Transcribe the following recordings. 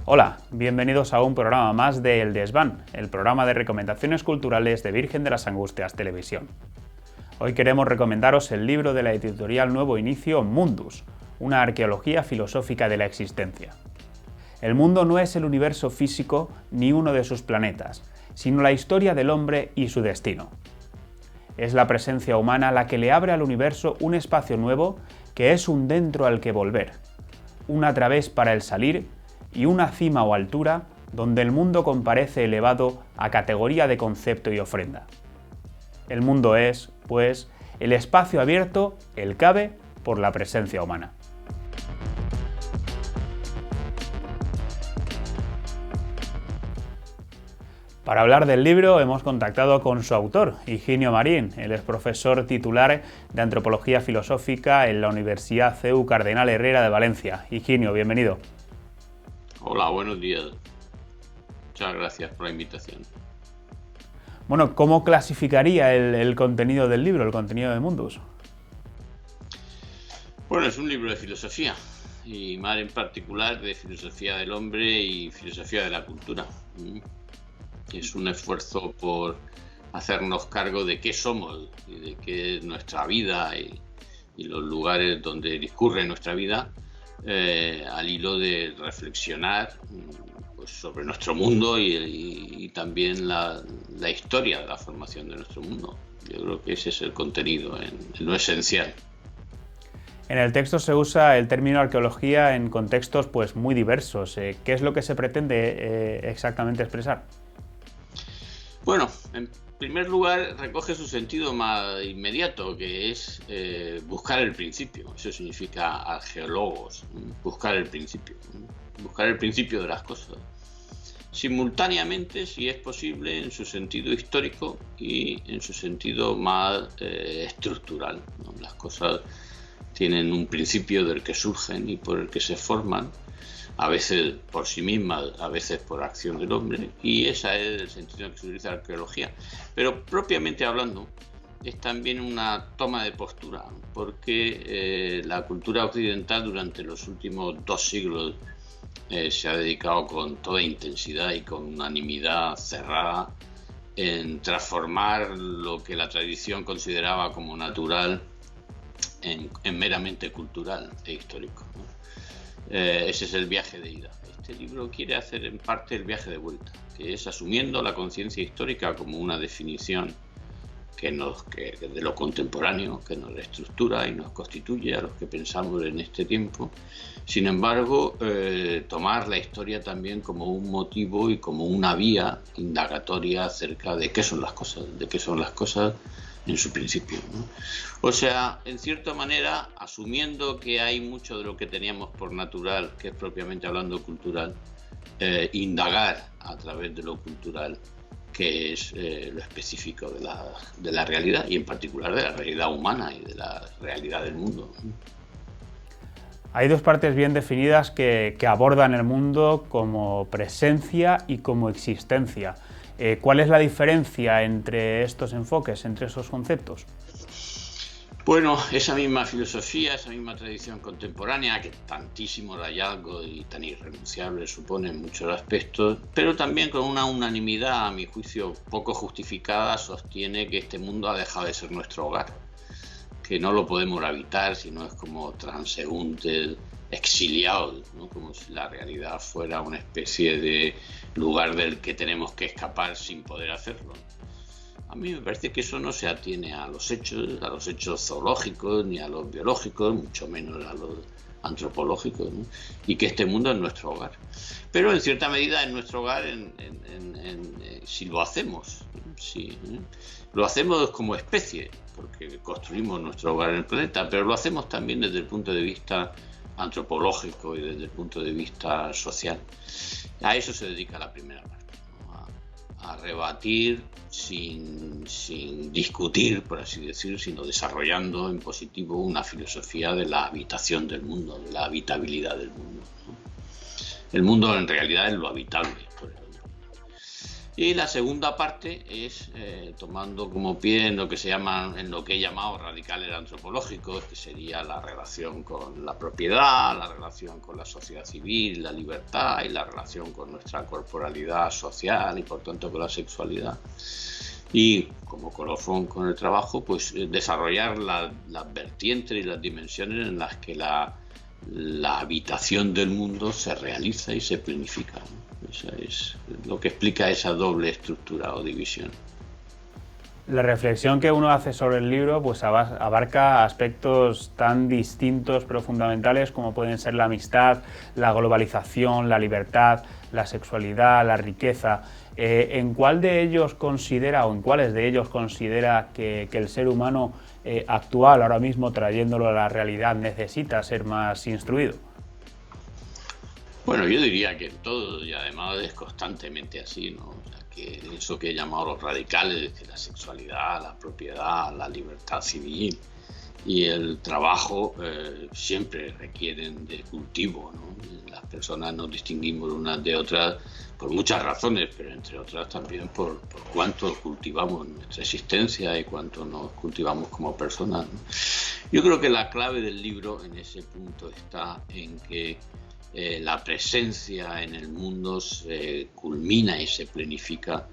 Hola, bienvenidos a un programa más de El Desván, el programa de recomendaciones culturales de Virgen de las Angustias Televisión. Hoy queremos recomendaros el libro de la editorial Nuevo Inicio, Mundus, una arqueología filosófica de la existencia. El mundo no es el universo físico ni uno de sus planetas, sino la historia del hombre y su destino. Es la presencia humana la que le abre al universo un espacio nuevo que es un dentro al que volver, un a través para el salir y una cima o altura donde el mundo comparece elevado a categoría de concepto y ofrenda. El mundo es, pues, el espacio abierto, el cabe, por la presencia humana. Para hablar del libro hemos contactado con su autor, Higinio Marín. Él es profesor titular de Antropología Filosófica en la Universidad CEU Cardenal Herrera de Valencia. Higinio, bienvenido. Hola, buenos días. Muchas gracias por la invitación. Bueno, ¿cómo clasificaría el contenido del libro, el contenido de Mundus? Bueno, es un libro de filosofía, y más en particular de filosofía del hombre y filosofía de la cultura. Es un esfuerzo por hacernos cargo de qué somos y de qué es nuestra vida y los lugares donde discurre nuestra vida, al hilo de reflexionar pues, sobre nuestro mundo y también la historia de la formación de nuestro mundo. Yo creo que ese es el contenido, en lo esencial. En el texto se usa el término arqueología en contextos pues, muy diversos. ¿Qué es lo que se pretende exactamente expresar? Bueno, en primer lugar recoge su sentido más inmediato, que es buscar el principio. Eso significa arqueólogos, buscar el principio de las cosas. Simultáneamente, si es posible, en su sentido histórico y en su sentido más estructural, ¿no? Las cosas tienen un principio del que surgen y por el que se forman, a veces por sí mismas, a veces por acción del hombre, y ese es el sentido en que se utiliza la arqueología. Pero propiamente hablando, es también una toma de postura, porque la cultura occidental durante los últimos 2 siglos se ha dedicado con toda intensidad y con unanimidad cerrada en transformar lo que la tradición consideraba como natural en meramente cultural e histórico, ¿no? Ese es el viaje de ida. Este libro quiere hacer en parte el viaje de vuelta, que es asumiendo la conciencia histórica como una definición que de lo contemporáneo, que nos estructura y nos constituye a los que pensamos en este tiempo. Sin embargo, tomar la historia también como un motivo y como una vía indagatoria acerca de qué son las cosas en su principio, ¿no? O sea, en cierta manera, asumiendo que hay mucho de lo que teníamos por natural, que es propiamente hablando cultural, indagar a través de lo cultural, que es lo específico de la realidad, y en particular de la realidad humana y de la realidad del mundo. Hay 2 partes bien definidas que abordan el mundo como presencia y como existencia. ¿Cuál es la diferencia entre estos enfoques, entre esos conceptos? Bueno, esa misma filosofía, esa misma tradición contemporánea, que tantísimos hallazgos y tan irrenunciables supone en muchos aspectos, pero también con una unanimidad, a mi juicio, poco justificada, sostiene que este mundo ha dejado de ser nuestro hogar, que no lo podemos habitar, sino es como transeúntes, exiliados, ¿no? Como si la realidad fuera una especie de lugar del que tenemos que escapar sin poder hacerlo. A mí me parece que eso no se atiene a los hechos zoológicos, ni a los biológicos, mucho menos a los antropológicos, ¿no? Y que este mundo es nuestro hogar. Pero en cierta medida es nuestro hogar si lo hacemos. Sí, ¿eh? Lo hacemos como especie, porque construimos nuestro hogar en el planeta, pero lo hacemos también desde el punto de vista antropológico y desde el punto de vista social. A eso se dedica la primera parte, ¿no? A rebatir sin discutir, por así decir, sino desarrollando en positivo una filosofía de la habitación del mundo, de la habitabilidad del mundo, ¿no? El mundo en realidad es lo habitable por el hombre. Y la segunda parte es tomando como pie en lo que en lo que he llamado radicales antropológicos, que sería la relación con la propiedad, la relación con la sociedad civil, la libertad y la relación con nuestra corporalidad social y por tanto con la sexualidad. Y como colofón con el trabajo, pues desarrollar las vertientes y las dimensiones en las que la habitación del mundo se realiza y se planifica, ¿no? Eso es lo que explica esa doble estructura o división. La reflexión que uno hace sobre el libro pues abarca aspectos tan distintos pero fundamentales como pueden ser la amistad, la globalización, la libertad, la sexualidad, la riqueza. ¿En cuál de ellos considera o en cuáles de ellos considera que el ser humano actual, ahora mismo trayéndolo a la realidad, necesita ser más instruido? Bueno, yo diría que en todo, y además es constantemente así, ¿no? O sea, que eso que he llamado los radicales, que la sexualidad, la propiedad, la libertad civil y el trabajo siempre requieren de cultivo, ¿no? Las personas nos distinguimos unas de otras por muchas razones, pero entre otras también por cuánto cultivamos nuestra existencia y cuánto nos cultivamos como personas, ¿no? Yo creo que la clave del libro en ese punto está en que la presencia en el mundo se culmina y se planifica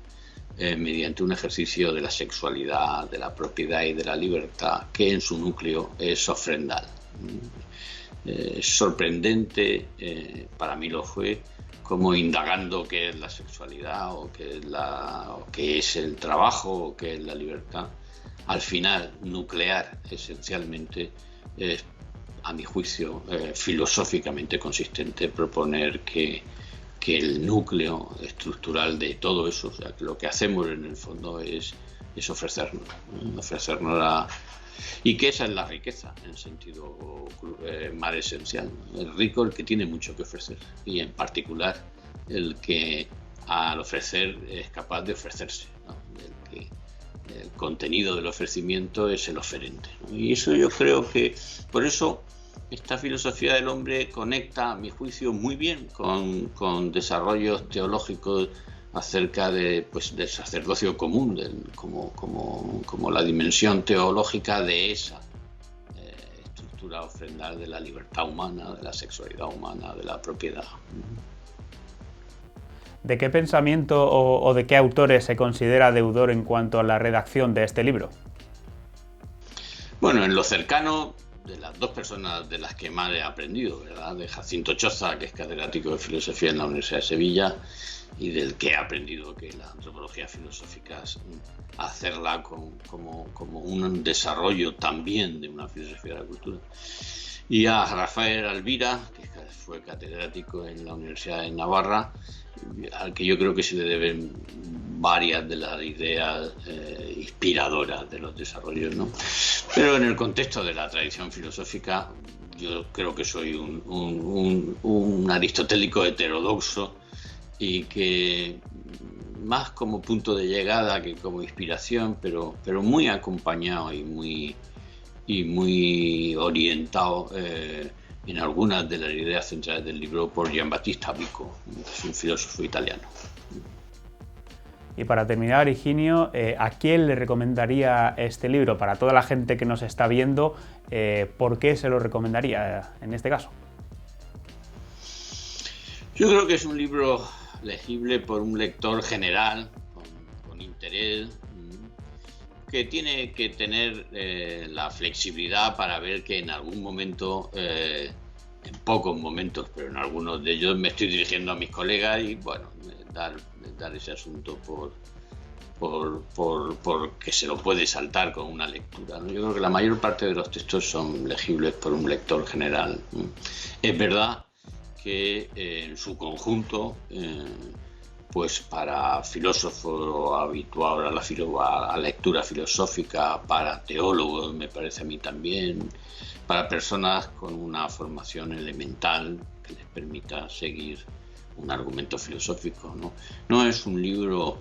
mediante un ejercicio de la sexualidad, de la propiedad y de la libertad, que en su núcleo es ofrendal. Es sorprendente, para mí lo fue, como indagando qué es la sexualidad o qué es el trabajo o qué es la libertad, al final nuclear esencialmente es, a mi juicio, filosóficamente consistente proponer que el núcleo estructural de todo eso, o sea, que lo que hacemos en el fondo es ofrecernos y que esa es la riqueza en sentido más esencial. El rico, el que tiene mucho que ofrecer, y en particular el que al ofrecer es capaz de ofrecerse, ¿no? El contenido del ofrecimiento es el oferente, ¿no? Y eso yo creo que, por eso, esta filosofía del hombre conecta, a mi juicio, muy bien con desarrollos teológicos acerca del sacerdocio común, como la dimensión teológica de esa estructura ofrendal de la libertad humana, de la sexualidad humana, de la propiedad. ¿De qué pensamiento o de qué autores se considera deudor en cuanto a la redacción de este libro? Bueno, en lo cercano, de las dos personas de las que más he aprendido, ¿verdad? De Jacinto Choza, que es catedrático de filosofía en la Universidad de Sevilla, y del que he aprendido que la antropología filosófica es hacerla como un desarrollo también de una filosofía de la cultura. Y a Rafael Alvira, que fue catedrático en la Universidad de Navarra, al que yo creo que se le deben varias de las ideas inspiradoras de los desarrollos, ¿no? Pero en el contexto de la tradición filosófica, yo creo que soy un aristotélico heterodoxo y que más como punto de llegada que como inspiración, pero muy acompañado y muy orientado en algunas de las ideas centrales del libro por Giambattista Vico, que es un filósofo italiano. Y para terminar, Higinio, ¿a quién le recomendaría este libro? Para toda la gente que nos está viendo, ¿por qué se lo recomendaría en este caso? Yo creo que es un libro legible por un lector general, con interés, que tiene que tener la flexibilidad para ver que en algún momento, en pocos momentos, pero en algunos de ellos me estoy dirigiendo a mis colegas y bueno, dar ese asunto por que se lo puede saltar con una lectura, ¿no? Yo creo que la mayor parte de los textos son legibles por un lector general. Es verdad que en su conjunto, pues para filósofos habituados a la lectura filosófica, para teólogos, me parece a mí también, para personas con una formación elemental que les permita seguir un argumento filosófico, ¿no? No es un libro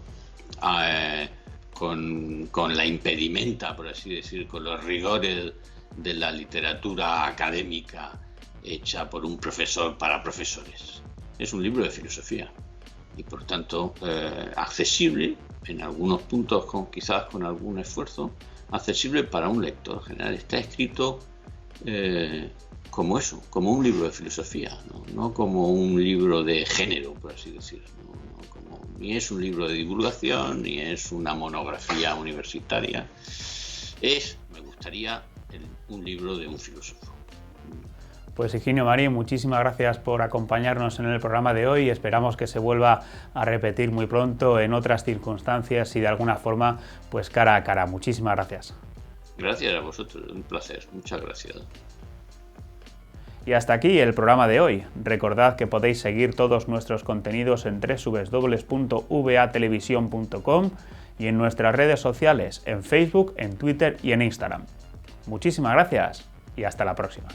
con la impedimenta, por así decir, con los rigores de la literatura académica hecha por un profesor para profesores. Es un libro de filosofía. y por tanto accesible en algunos puntos, quizás con algún esfuerzo, accesible para un lector general. Está escrito como eso, como un libro de filosofía, no como un libro de género, por así decirlo. Ni es un libro de divulgación, ni es una monografía universitaria. Me gustaría, un libro de un filósofo. Pues Higinio Marín, muchísimas gracias por acompañarnos en el programa de hoy. Esperamos que se vuelva a repetir muy pronto en otras circunstancias y de alguna forma, pues cara a cara. Muchísimas gracias. Gracias a vosotros, un placer. Muchas gracias. Y hasta aquí el programa de hoy. Recordad que podéis seguir todos nuestros contenidos en www.vatelevisión.com y en nuestras redes sociales, en Facebook, en Twitter y en Instagram. Muchísimas gracias y hasta la próxima.